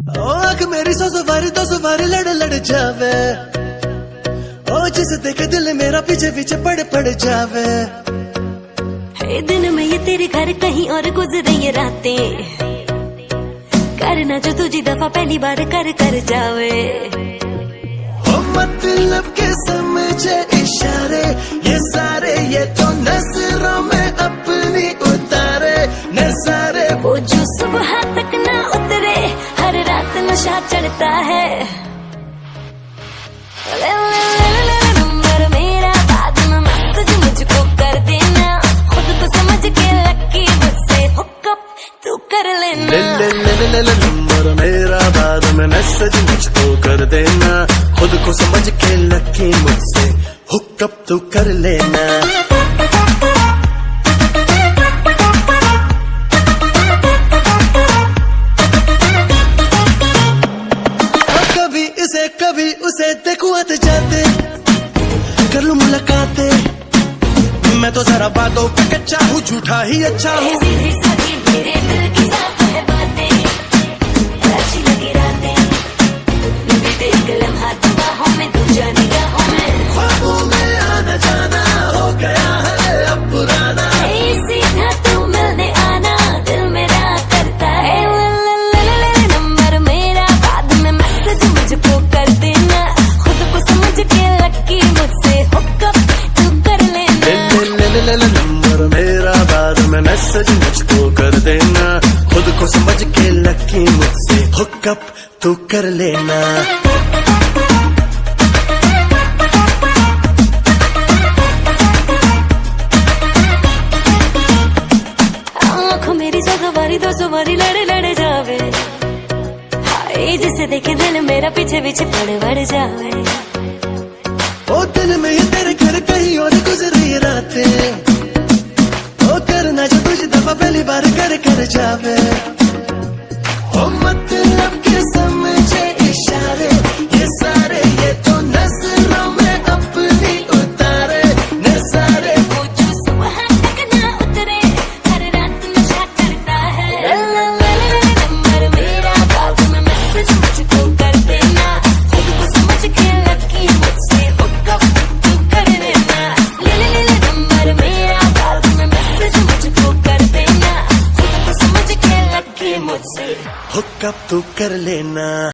ओ आंख मेरी सौ सवारी लड़ लड़ जावे। ओ जिसे देखे दिल मेरा पीछे पीछे पड़ जावे। है दिन में ये तेरे घर कहीं और गुजरे ये रातें, करना जो तुझी दफा पहली बार कर जावे। ओ मतलब के समझे इशारे ये सारे, ये तो नजरों में अपनी उतारे नजारे। वो जो सुबह तक ना उतरे, हर रात नशा चढ़ता है। ले ले ले ले नंबर मेरा, बाद में मैसेज मुझको कर देना। खुद को समझ के लकी मुझसे हुकअप तू कर लेना। ले ले ले ले ले नंबर मेरा, बाद में मैसेज मुझको कर देना। खुद को समझ के लकी मुझसे हुकअप तू कर लेना। कभी उसे देखूं आते जाते, कर लूं मुलाकातें। मैं तो जरा बातों पे कच्चा हूँ, झूठा ही अच्छा हूँ। मेरे दिल की साफ है बातें, अच्छी लगी रातें। बीते एक लम्हा बाहों में, दूजा निगाहों में। ख्वाबों में आना जाना हो गया है अब पुराना। सीधा तू मिलने आना, दिल मेरा करता है। नंबर मेरा, बाद में मैसेज मुझको कर देना। खुद को समझ के लकी मुझसे हुकअप तू कर लेना। ले नंबर मेरा, बाद में मैसेज मुझको कर देना। खुद को समझ के लकी मुझसे हुकअप तू कर लेना। आँखों मेरी दो सवारी लड़ जावे। हाय जिसे देखे दिल मेरा पीछे पीछे पड़ जावे। ओ दिन में ये तेरे घर कहीं और गुजरी रातें। ओ करना जो तुझे दफा पहली बार कर जावे। ओ मतलब के समझे इशारे ये सारे, ये तो नजरों में अपनी उतारे नजारे। वो जो सुबह तक ना उतरे, हर रात नशा करता है। नंबर मेरा, बाद में मैसेज मुझको कर देना। खुद को समझ के लकी मुझसे हुकअप तू कर लेना। ले नंबर मेरा, बाद में मैसेज मुझको कर देना। खुद को समझ के लकी मुझसे हुकअप तू कर लेना।